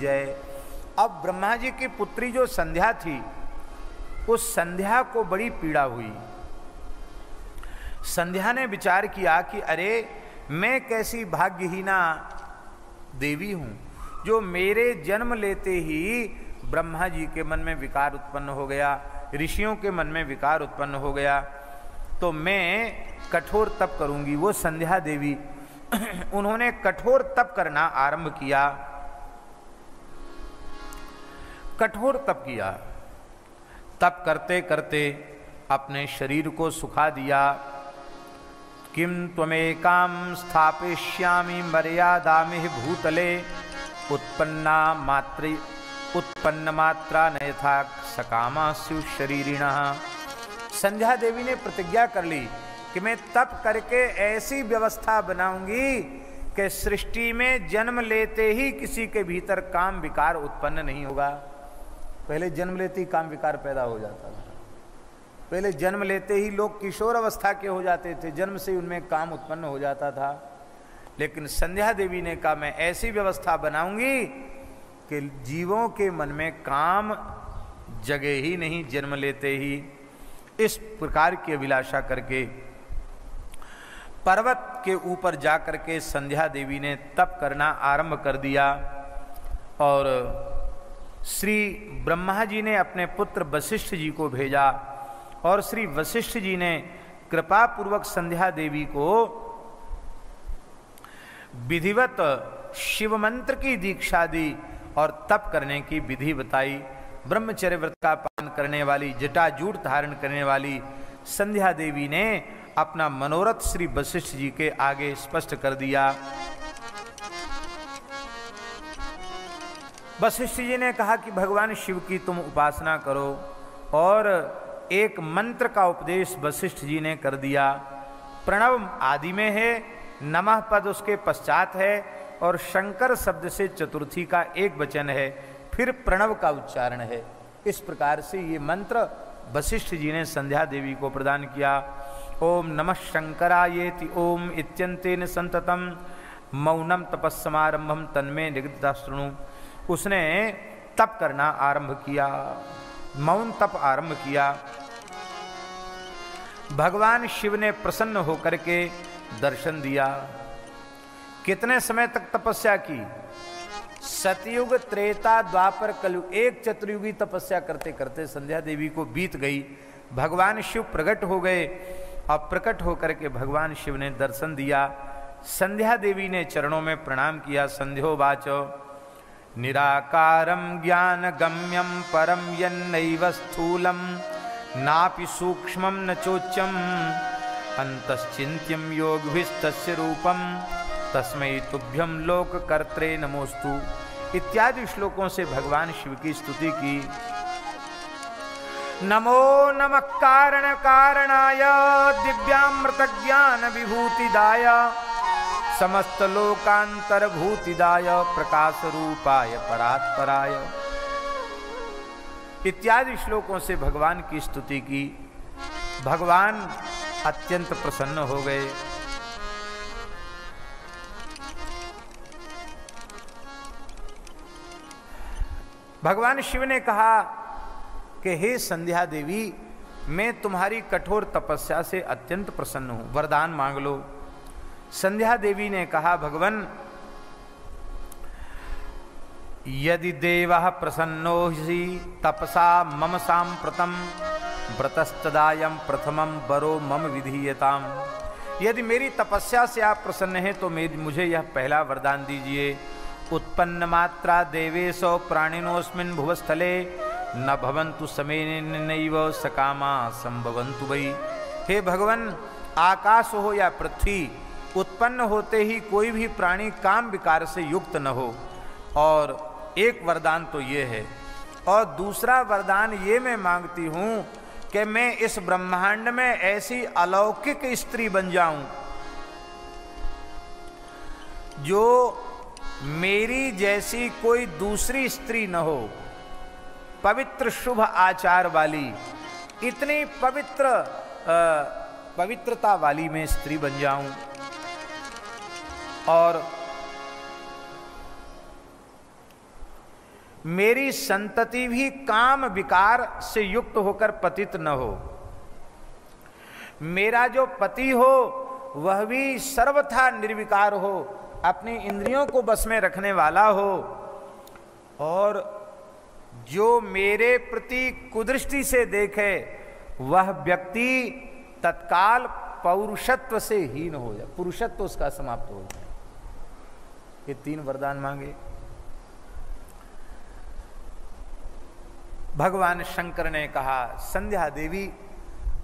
जय। अब ब्रह्मा जी की पुत्री जो संध्या थी, उस संध्या को बड़ी पीड़ा हुई। संध्या ने विचार किया कि अरे मैं कैसी भाग्यहीना देवी हूं, जो मेरे जन्म लेते ही ब्रह्मा जी के मन में विकार उत्पन्न हो गया, ऋषियों के मन में विकार उत्पन्न हो गया, तो मैं कठोर तप करूंगी। वो संध्या देवी उन्होंने कठोर तप करना आरंभ किया, कठोर तप किया। तप करते करते अपने शरीर को सुखा दिया। किम त्वमेकाम स्थापयिष्यामि मर्यादामिह भूतले उत्पन्न मात्रा नयथा सकामास्यु शरीरिणः। संध्या देवी ने प्रतिज्ञा कर ली कि मैं तप करके ऐसी व्यवस्था बनाऊंगी कि सृष्टि में जन्म लेते ही किसी के भीतर काम विकार उत्पन्न नहीं होगा। पहले जन्म लेते ही काम विकार पैदा हो जाता था। पहले जन्म लेते ही लोग किशोर अवस्था के हो जाते थे, जन्म से उनमें काम उत्पन्न हो जाता था। लेकिन संध्या देवी ने कहा मैं ऐसी व्यवस्था बनाऊंगी कि जीवों के मन में काम जगे ही नहीं जन्म लेते ही। इस प्रकार की अभिलाषा करके पर्वत के ऊपर जाकर के संध्या देवी ने तप करना आरंभ कर दिया। और श्री ब्रह्मा जी ने अपने पुत्र वशिष्ठ जी को भेजा और श्री वशिष्ठ जी ने कृपा पूर्वक संध्या देवी को विधिवत शिव मंत्र की दीक्षा दी और तप करने की विधि बताई। ब्रह्मचर्य व्रत का पालन करने वाली, जटाजूट धारण करने वाली संध्या देवी ने अपना मनोरथ श्री वशिष्ठ जी के आगे स्पष्ट कर दिया। वशिष्ठ जी ने कहा कि भगवान शिव की तुम उपासना करो, और एक मंत्र का उपदेश वशिष्ठ जी ने कर दिया। प्रणव आदि में है, नमः पद उसके पश्चात है, और शंकर शब्द से चतुर्थी का एक वचन है, फिर प्रणव का उच्चारण है। इस प्रकार से ये मंत्र वशिष्ठ जी ने संध्या देवी को प्रदान किया। ओम नमः शंकरायेति ओम इत्यंतेन संततम मौनम तपस्समारंभम तन्मे निगदिताश्रणु। उसने तप करना आरंभ किया, मौन तप आरंभ किया। भगवान शिव ने प्रसन्न होकर के दर्शन दिया। कितने समय तक तपस्या की? सतयुग, त्रेता, द्वापर, कलयुग, एक चतुर्युगी तपस्या करते करते संध्या देवी को बीत गई। भगवान शिव प्रकट हो गए और प्रकट होकर के भगवान शिव ने दर्शन दिया। संध्या देवी ने चरणों में प्रणाम किया। संध्योवाच निराकारं ज्ञान गम्यं परम यन्नैव स्थूलं नापि सूक्ष्मं न चोच्चम अंतश्चिन्त्यं योगभिस्तस्य रूपं तस्मै तुभ्यं लोककर्त्रे नमोस्तु इत्यादि श्लोकों से भगवान शिव की स्तुति की। नमो नमः कारण कारणाय दिव्यामृत ज्ञान विभूतिदाय समस्त लोकांतरभूतिदाय प्रकाश रूपाय परात्पराय इत्यादि श्लोकों से भगवान की स्तुति की। भगवान अत्यंत प्रसन्न हो गए। भगवान शिव ने कहा कि हे संध्या देवी, मैं तुम्हारी कठोर तपस्या से अत्यंत प्रसन्न हूं, वरदान मांग लो। संध्या देवी ने कहा, भगवान यदि देवः प्रसन्नो हि तपसा मम सांप्रतम व्रतस्तदायं प्रथमं वरो मम विधीयताम। यदि मेरी तपस्या से आप प्रसन्न हैं तो मुझे यह पहला वरदान दीजिए। उत्पन्न मात्रा देवेशो प्राणिनोस्मिन् भुवस्थले न भवन्तु समेनैव सकामा संभवन्तु वै। हे भगवान, आकाश हो या पृथ्वी, उत्पन्न होते ही कोई भी प्राणी काम विकार से युक्त न हो। और एक वरदान तो ये है, और दूसरा वरदान ये मैं मांगती हूं कि मैं इस ब्रह्मांड में ऐसी अलौकिक स्त्री बन जाऊं जो मेरी जैसी कोई दूसरी स्त्री न हो, पवित्र शुभ आचार वाली, इतनी पवित्रता वाली मैं स्त्री बन जाऊं। और मेरी संतति भी काम विकार से युक्त होकर पतित न हो, मेरा जो पति हो वह भी सर्वथा निर्विकार हो, अपनी इंद्रियों को बस में रखने वाला हो, और जो मेरे प्रति कुदृष्टि से देखे वह व्यक्ति तत्काल पौरुषत्व से हीन हो जाए, पुरुषत्व उसका समाप्त हो जाए। ये 3 वरदान मांगे। भगवान शंकर ने कहा, संध्या देवी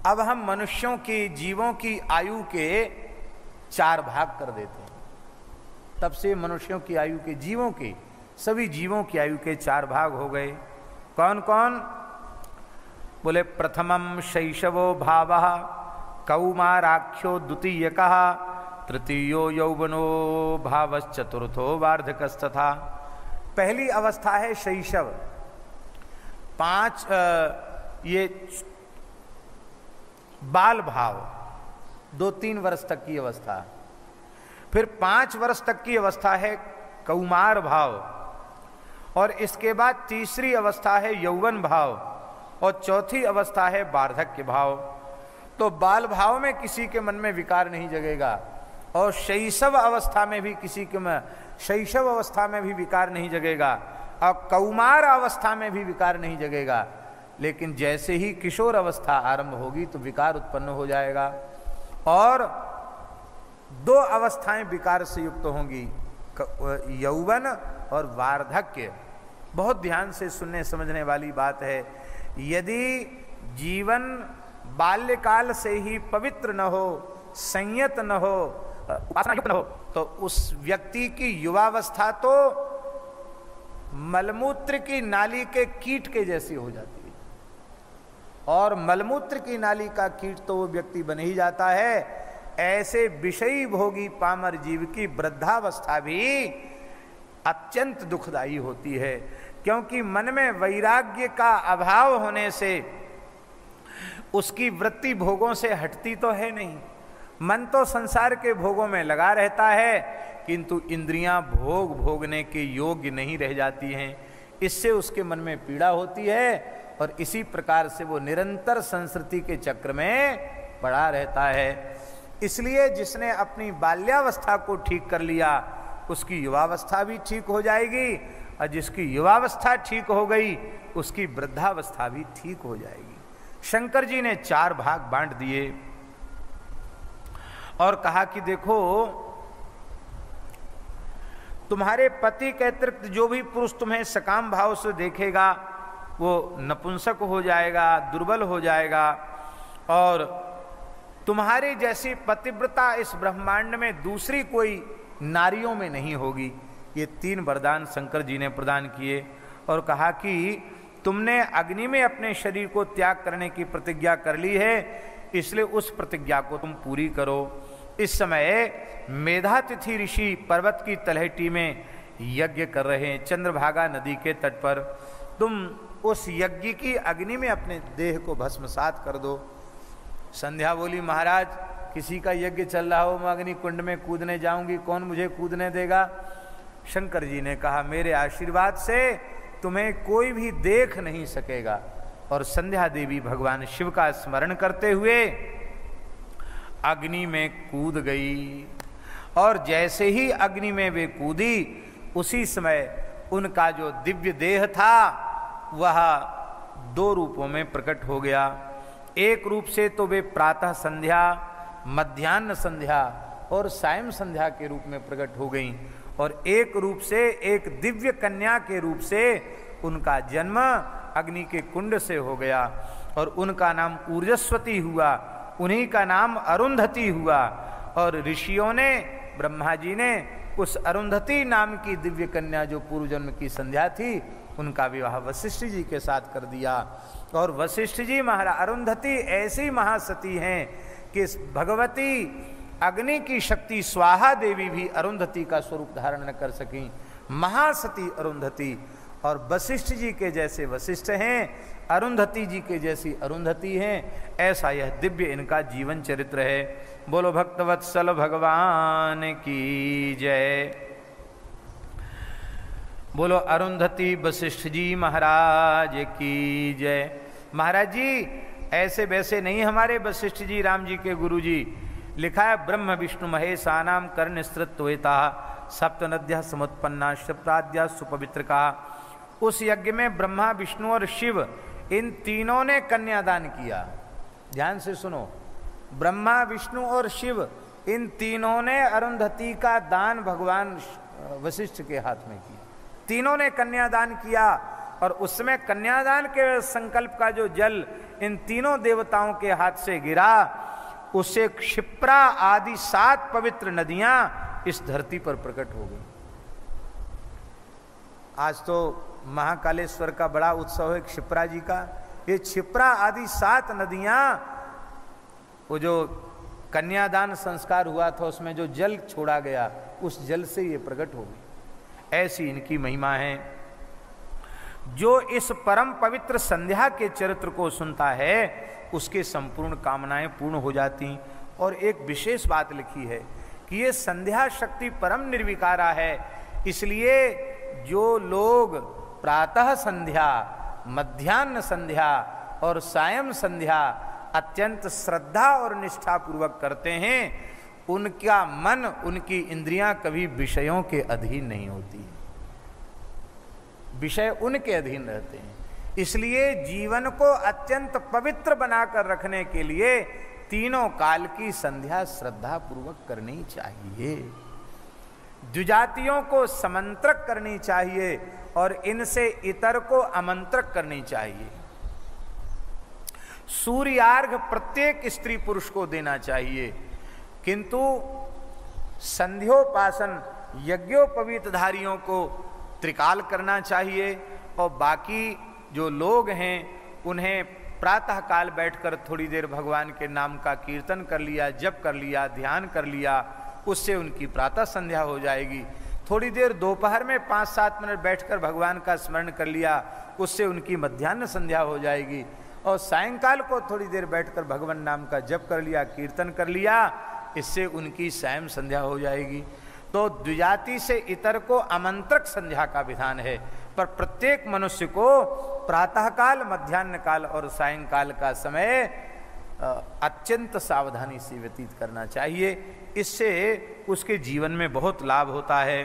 अब हम मनुष्यों की, जीवों की आयु के 4 भाग कर देते हैं। तब से मनुष्यों की आयु के, जीवों की, सभी जीवों की आयु के 4 भाग हो गए। कौन कौन? बोले प्रथमम शैशवो भावः कौमाराख्यो द्वितीयकः तृतीयो यौवनो भावश्चतुर्थो वार्धकस्तथा। पहली अवस्था है शैशव, 5 ये बाल भाव, 2-3 वर्ष तक की अवस्था। फिर 5 वर्ष तक की अवस्था है कौमार भाव, और इसके बाद तीसरी अवस्था है यौवन भाव, और चौथी अवस्था है वार्धक्य भाव। तो बाल भाव में किसी के मन में विकार नहीं जगेगा, और शैशव अवस्था में भी किसी के में, शैशव अवस्था में भी विकार नहीं जगेगा, और कौमार अवस्था में भी विकार नहीं जगेगा। लेकिन जैसे ही किशोर अवस्था आरंभ होगी तो विकार उत्पन्न हो जाएगा, और 2 अवस्थाएं विकार से युक्त होंगी, यौवन और वार्धक्य। बहुत ध्यान से सुनने समझने वाली बात है। यदि जीवन बाल्यकाल से ही पवित्र न हो, संयत न हो, उपासना युक्त न हो, तो उस व्यक्ति की युवावस्था तो मलमूत्र की नाली के कीट के जैसी हो जाती है, और मलमूत्र की नाली का कीट तो वो व्यक्ति बन ही जाता है। ऐसे विषयी भोगी पामर जीव की वृद्धावस्था भी अत्यंत दुखदायी होती है, क्योंकि मन में वैराग्य का अभाव होने से उसकी वृत्ति भोगों से हटती तो है नहीं। मन तो संसार के भोगों में लगा रहता है, किंतु इंद्रियां भोग भोगने के योग्य नहीं रह जाती हैं। इससे उसके मन में पीड़ा होती है, और इसी प्रकार से वो निरंतर संस्कृति के चक्र में पड़ा रहता है। इसलिए जिसने अपनी बाल्यावस्था को ठीक कर लिया उसकी युवावस्था भी ठीक हो जाएगी, और जिसकी युवावस्था ठीक हो गई उसकी वृद्धावस्था भी ठीक हो जाएगी। शंकर जी ने 4 भाग बांट दिए और कहा कि देखो, तुम्हारे पति के अतिरिक्त जो भी पुरुष तुम्हें सकाम भाव से देखेगा वो नपुंसक हो जाएगा, दुर्बल हो जाएगा, और तुम्हारी जैसी पतिव्रता इस ब्रह्मांड में दूसरी कोई नारियों में नहीं होगी। ये 3 वरदान शंकर जी ने प्रदान किए, और कहा कि तुमने अग्नि में अपने शरीर को त्याग करने की प्रतिज्ञा कर ली है, इसलिए उस प्रतिज्ञा को तुम पूरी करो। इस समय मेधातिथि ऋषि पर्वत की तलहटी में यज्ञ कर रहे हैं, चंद्रभागा नदी के तट पर। तुम उस यज्ञ की अग्नि में अपने देह को भस्मसात कर दो। संध्या बोली, महाराज किसी का यज्ञ चल रहा हो, मैं अग्नि कुंड में कूदने जाऊंगी, कौन मुझे कूदने देगा? शंकर जी ने कहा, मेरे आशीर्वाद से तुम्हें कोई भी देख नहीं सकेगा। और संध्या देवी भगवान शिव का स्मरण करते हुए अग्नि में कूद गई, और जैसे ही अग्नि में वे कूदी उसी समय उनका जो दिव्य देह था वह 2 रूपों में प्रकट हो गया। एक रूप से तो वे प्रातः संध्या, मध्याह्न संध्या और सायं संध्या के रूप में प्रकट हो गईं, और एक रूप से, एक दिव्य कन्या के रूप से उनका जन्म अग्नि के कुंड से हो गया, और उनका नाम ऊर्जस्वती हुआ, उन्हीं का नाम अरुंधति हुआ। और ऋषियों ने, ब्रह्मा जी ने उस अरुंधति नाम की दिव्य कन्या जो पूर्व जन्म की संध्या थी, उनका विवाह वशिष्ठ जी के साथ कर दिया। और वशिष्ठ जी महाराज, अरुंधति ऐसी महासती हैं कि भगवती अग्नि की शक्ति स्वाहा देवी भी अरुंधति का स्वरूप धारण न कर सकी, महासती अरुंधति। और वशिष्ठ जी के जैसे वशिष्ठ हैं, अरुंधति जी के जैसी अरुंधति हैं, ऐसा यह दिव्य इनका जीवन चरित्र है। बोलो भक्तवत्सल भगवान की जय। बोलो अरुंधति वशिष्ठ जी महाराज की जय। महाराज जी ऐसे वैसे नहीं हमारे वशिष्ठ जी, राम जी के गुरु जी। लिखा है ब्रह्म विष्णु महेशानाम कर्णस्तृत्वेता सप्त नद्या समुत्पन्ना क्षिप्राद्या सुपवित्र का। उस यज्ञ में ब्रह्मा विष्णु और शिव इन तीनों ने कन्यादान किया। ध्यान से सुनो, ब्रह्मा विष्णु और शिव इन तीनों ने अरुंधति का दान भगवान वशिष्ठ के हाथ में किया। तीनों ने कन्यादान किया और उसमें कन्यादान के संकल्प का जो जल इन तीनों देवताओं के हाथ से गिरा, उससे क्षिप्रा आदि 7 पवित्र नदियां इस धरती पर प्रकट हो गई। आज तो महाकालेश्वर का बड़ा उत्सव है क्षिप्रा जी का। ये क्षिप्रा आदि 7 नदियां, वो जो कन्यादान संस्कार हुआ था उसमें जो जल छोड़ा गया, उस जल से ये प्रकट हो गई। ऐसी इनकी महिमा है। जो इस परम पवित्र संध्या के चरित्र को सुनता है उसके संपूर्ण कामनाएं पूर्ण हो जाती। और एक विशेष बात लिखी है कि ये संध्या शक्ति परम निर्विकारा है, इसलिए जो लोग प्रातः संध्या, मध्याह्न संध्या और सायं संध्या अत्यंत श्रद्धा और निष्ठा पूर्वक करते हैं, उनका मन, उनकी इंद्रियां कभी विषयों के अधीन नहीं होती, विषय उनके अधीन रहते हैं। इसलिए जीवन को अत्यंत पवित्र बनाकर रखने के लिए तीनों काल की संध्या श्रद्धा पूर्वक करनी चाहिए। द्विजातियों को समंत्रक करनी चाहिए और इनसे इतर को आमंत्रक करनी चाहिए। सूर्यार्घ प्रत्येक स्त्री पुरुष को देना चाहिए, किंतु संध्योपासन यज्ञोपवीतधारियों को त्रिकाल करना चाहिए। और बाकी जो लोग हैं उन्हें प्रातः काल बैठकर थोड़ी देर भगवान के नाम का कीर्तन कर लिया, जप कर लिया, ध्यान कर लिया, उससे उनकी प्रातः संध्या हो जाएगी। थोड़ी देर दोपहर में 5-7 मिनट बैठकर भगवान का स्मरण कर लिया, उससे उनकी मध्याह्न संध्या हो जाएगी। और सायंकाल को थोड़ी देर बैठकर भगवान नाम का जप कर लिया, कीर्तन कर लिया, इससे उनकी सायं संध्या हो जाएगी। तो द्विजाति से इतर को आमंत्रक संध्या का विधान है, पर प्रत्येक मनुष्य को प्रातःकाल, मध्याह्न काल और सायंकाल का समय अत्यंत सावधानी से व्यतीत करना चाहिए। इससे उसके जीवन में बहुत लाभ होता है।